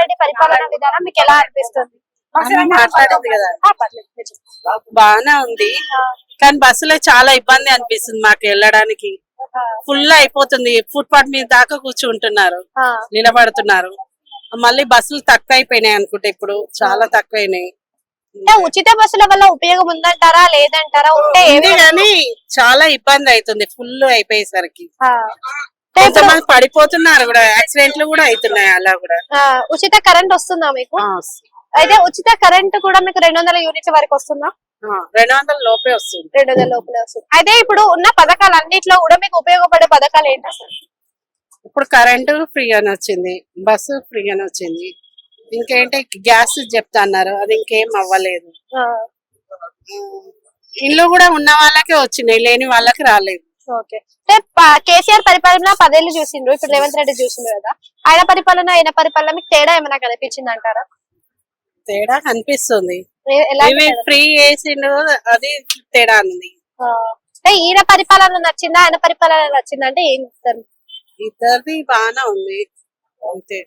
రెడ్డి పరిపాలన విధానం మీకు ఎలా అనిపిస్తుంది? మాట్లాడింది కదా, పర్లేదు, మీరు చెప్పండి. బాగానే ఉంది. కానీ బస్సులో చాలా ఇబ్బంది అనిపిస్తుంది మాకు వెళ్ళడానికి. ఫుల్ అయిపోతుంది, ఫుట్పాత్ మీద దాకా కూర్చుంటున్నారు, నిలబడుతున్నారు. మళ్ళీ బస్సులు తక్కువ అయిపోయినాయి అనుకుంటే, ఇప్పుడు చాలా తక్కువైనాయి. అంటే ఉచిత బస్సుల వల్ల ఉపయోగం ఉందంటారా లేదంటారా? ఉంటే ఉంది కానీ చాలా ఇబ్బంది అవుతుంది ఫుల్ అయిపోయేసరికి. ఇప్పుడు కొంతమంది పడిపోతున్నారు కూడా, యాక్సిడెంట్లు కూడా అవుతున్నాయి అలా కూడా. ఉచిత కరెంట్ వస్తుందా మీకు? అయితే ఉచిత కరెంట్ కూడా మీకు 200 యూనిట్ల వరకు వస్తుందా? 200 లోపే వస్తుంది. 200 లోపలే వస్తుంది. అయితే ఇప్పుడు ఉన్న పథకాలు అన్నిట్లో కూడా మీకు ఉపయోగపడే పథకాలు ఏంటి అసలు? ఇప్పుడు కరెంటు ఫ్రీగానే వచ్చింది, బస్సు ఫ్రీగానే వచ్చింది. ఇంకేంటి గ్యాస్ చెప్తా అన్నారు, అది ఇంకేం అవ్వలేదు. ఇల్లు కూడా ఉన్న వాళ్ళకే వచ్చినాయి, లేని వాళ్ళకి రాలేదు. ఓకే. అంటే కేసీఆర్ పరిపాలన 10 ఏళ్ళు చూసిండ్రు, ఇప్పుడు రేవంత్ రెడ్డి చూసిండ్రు కదా, ఆయన పరిపాలన మీకు తేడా ఏమైనా కనిపించింది అంటారా? తేడా కనిపిస్తుంది, ఎలా ఫ్రీ చేసిండు, అది తేడా ఉంది. అంటే ఈయన పరిపాలన నచ్చిందా ఆయన పరిపాలన నచ్చిందా అంటే ఏం చెప్తారు? ఇద్దరిది బాగానే ఉంది అంతే.